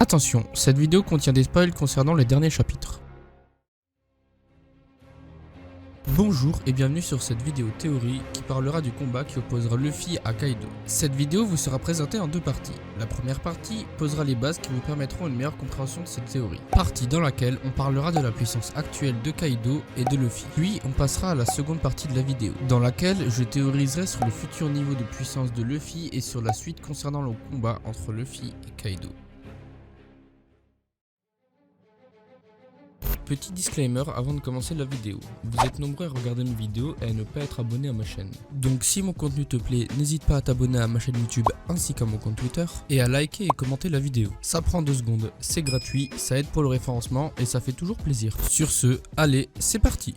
Attention, cette vidéo contient des spoils concernant les derniers chapitres. Bonjour et bienvenue sur cette vidéo théorie qui parlera du combat qui opposera Luffy à Kaido. Cette vidéo vous sera présentée en deux parties. La première partie posera les bases qui vous permettront une meilleure compréhension de cette théorie. Partie dans laquelle on parlera de la puissance actuelle de Kaido et de Luffy. Puis on passera à la seconde partie de la vidéo, dans laquelle je théoriserai sur le futur niveau de puissance de Luffy et sur la suite concernant le combat entre Luffy et Kaido. Petit disclaimer avant de commencer la vidéo, vous êtes nombreux à regarder mes vidéos et à ne pas être abonné à ma chaîne. Donc si mon contenu te plaît, n'hésite pas à t'abonner à ma chaîne YouTube ainsi qu'à mon compte Twitter et à liker et commenter la vidéo. Ça prend 2 secondes, c'est gratuit, ça aide pour le référencement et ça fait toujours plaisir. Sur ce, allez, c'est parti!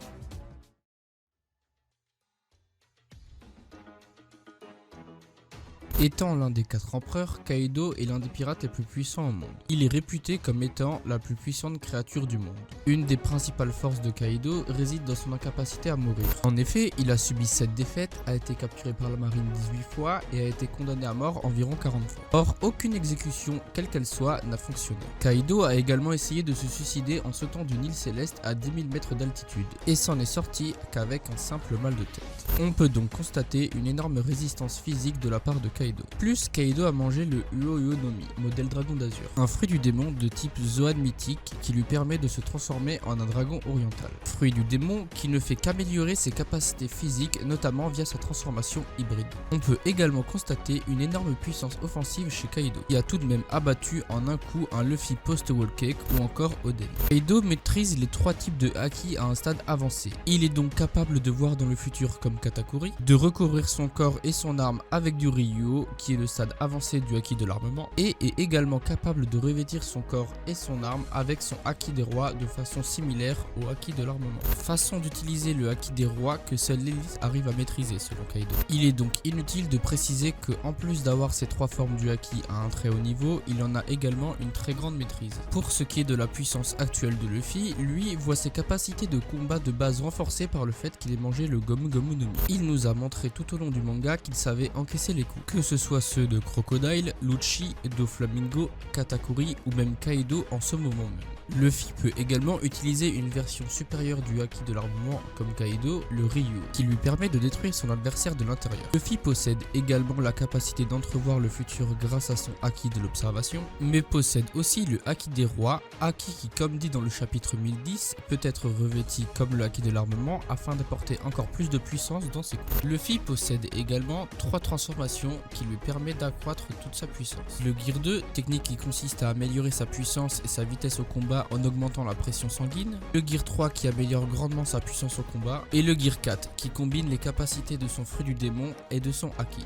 Étant l'un des 4 empereurs, Kaido est l'un des pirates les plus puissants au monde. Il est réputé comme étant la plus puissante créature du monde. Une des principales forces de Kaido réside dans son incapacité à mourir. En effet, il a subi 7 défaites, a été capturé par la marine 18 fois et a été condamné à mort environ 40 fois. Or, aucune exécution, quelle qu'elle soit, n'a fonctionné. Kaido a également essayé de se suicider en sautant d'une île céleste à 10 000 mètres d'altitude et s'en est sorti qu'avec un simple mal de tête. On peut donc constater une énorme résistance physique de la part de Kaido. Plus, Kaido a mangé le Uo-Uo no Mi, modèle dragon d'azur, un fruit du démon de type Zoan mythique qui lui permet de se transformer en un dragon oriental. Fruit du démon qui ne fait qu'améliorer ses capacités physiques, notamment via sa transformation hybride. On peut également constater une énorme puissance offensive chez Kaido, qui a tout de même abattu en un coup un Luffy post-Wall Cake ou encore Oden. Kaido maîtrise les 3 types de haki à un stade avancé. Il est donc capable de voir dans le futur comme Katakuri, de recouvrir son corps et son arme avec du Ryuo, qui est le stade avancé du haki de l'armement, et est également capable de revêtir son corps et son arme avec son haki des rois de façon similaire au haki de l'armement. Façon d'utiliser le haki des rois que seule l'élite arrive à maîtriser selon Kaido. Il est donc inutile de préciser que en plus d'avoir ces 3 formes du haki à un très haut niveau, il en a également une très grande maîtrise. Pour ce qui est de la puissance actuelle de Luffy, lui voit ses capacités de combat de base renforcées par le fait qu'il ait mangé le Gomu Gomu no Mi. Il nous a montré tout au long du manga qu'il savait encaisser les coups, que ce soit ceux de Crocodile, Lucci, Doflamingo, Katakuri ou même Kaido en ce moment même. Luffy peut également utiliser une version supérieure du haki de l'armement comme Kaido, le Ryu, qui lui permet de détruire son adversaire de l'intérieur. Luffy possède également la capacité d'entrevoir le futur grâce à son haki de l'observation, mais possède aussi le haki des rois, haki qui, comme dit dans le chapitre 1010, peut être revêti comme le haki de l'armement afin d'apporter encore plus de puissance dans ses coups. Luffy possède également 3 transformations qui lui permet d'accroître toute sa puissance. Le Gear 2, technique qui consiste à améliorer sa puissance et sa vitesse au combat en augmentant la pression sanguine. Le Gear 3 qui améliore grandement sa puissance au combat. Et le Gear 4 qui combine les capacités de son fruit du démon et de son haki.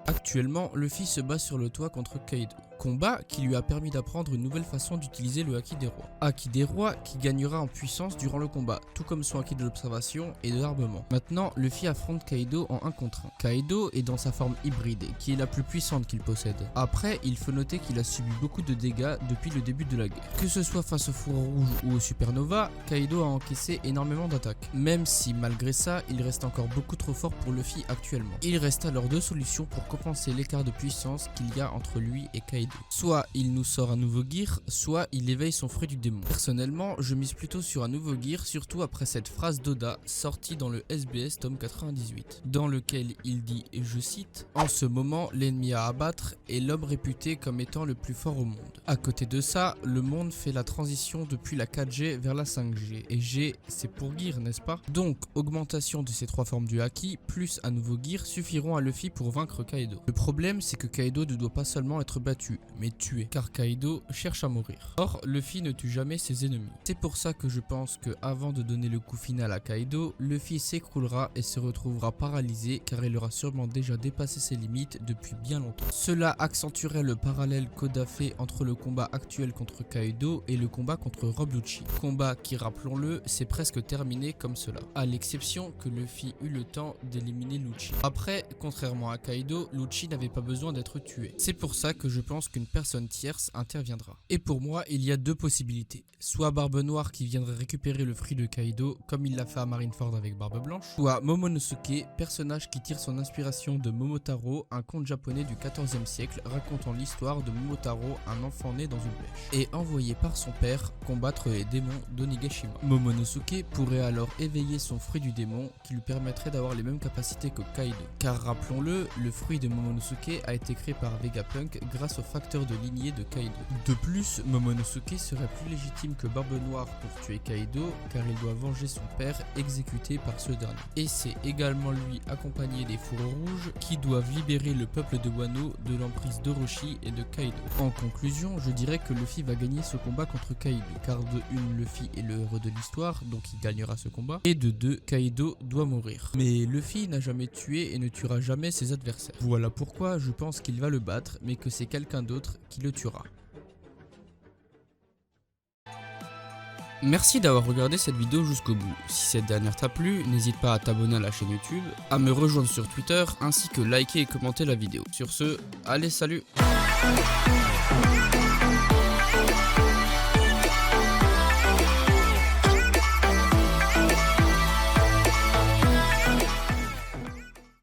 Actuellement, Luffy se bat sur le toit contre Kaido. Combat qui lui a permis d'apprendre une nouvelle façon d'utiliser le haki des rois. Haki des rois qui gagnera en puissance durant le combat, tout comme son haki de l'observation et de l'armement. Maintenant, Luffy affronte Kaido en 1 contre 1. Kaido est dans sa forme hybride, qui est la plus puissante qu'il possède. Après, il faut noter qu'il a subi beaucoup de dégâts depuis le début de la guerre. Que ce soit face au four rouge ou au supernova, Kaido a encaissé énormément d'attaques. Même si, malgré ça, il reste encore beaucoup trop fort pour Luffy actuellement. Il reste alors 2 solutions pour compenser l'écart de puissance qu'il y a entre lui et Kaido. Soit il nous sort un nouveau gear, soit il éveille son fruit du démon. Personnellement, je mise plutôt sur un nouveau gear, surtout après cette phrase d'Oda sortie dans le SBS tome 98, dans lequel il dit, et je cite, « En ce moment, l'ennemi à abattre est l'homme réputé comme étant le plus fort au monde. À côté de ça, le monde fait la transition depuis la 4G vers la 5G, et G, c'est pour gear, n'est-ce pas? Donc, augmentation de ces 3 formes du haki, plus un nouveau gear suffiront à Luffy pour vaincre Kaido. Le problème, c'est que Kaido ne doit pas seulement être battu, mais tué, car Kaido cherche à mourir. Or, Luffy ne tue jamais ses ennemis. C'est pour ça que je pense que avant de donner le coup final à Kaido, Luffy s'écroulera et se retrouvera paralysé car il aura sûrement déjà dépassé ses limites depuis bien longtemps. Cela accentuerait le parallèle qu'Oda fait entre le combat actuel contre Kaido et le combat contre Rob Lucci. Combat qui, rappelons-le, s'est presque terminé comme cela, à l'exception que Luffy eut le temps d'éliminer Lucci. Après, contrairement à Kaido, Lucci n'avait pas besoin d'être tué. C'est pour ça que je pense lorsqu'une personne tierce interviendra. Et pour moi, il y a deux possibilités. Soit Barbe Noire qui viendrait récupérer le fruit de Kaido, comme il l'a fait à Marineford avec Barbe Blanche, soit Momonosuke, personnage qui tire son inspiration de Momotaro, un conte japonais du XIVe siècle racontant l'histoire de Momotaro, un enfant né dans une bêche, et envoyé par son père combattre les démons d'Onigashima. Momonosuke pourrait alors éveiller son fruit du démon qui lui permettrait d'avoir les mêmes capacités que Kaido. Car rappelons-le, le fruit de Momonosuke a été créé par Vegapunk grâce au facteur de lignée de Kaido. De plus, Momonosuke serait plus légitime que Barbe Noire pour tuer Kaido car il doit venger son père exécuté par ce dernier. Et c'est également lui accompagné des Fourreaux Rouges qui doivent libérer le peuple de Wano de l'emprise d'Orochi et de Kaido. En conclusion, je dirais que Luffy va gagner ce combat contre Kaido car de une, Luffy est le héros de l'histoire donc il gagnera ce combat, et de deux, Kaido doit mourir. Mais Luffy n'a jamais tué et ne tuera jamais ses adversaires. Voilà pourquoi je pense qu'il va le battre mais que c'est quelqu'un d'autre qui le tuera. Merci d'avoir regardé cette vidéo jusqu'au bout. Si cette dernière t'a plu, n'hésite pas à t'abonner à la chaîne YouTube, à me rejoindre sur Twitter, ainsi que liker et commenter la vidéo. Sur ce, allez salut!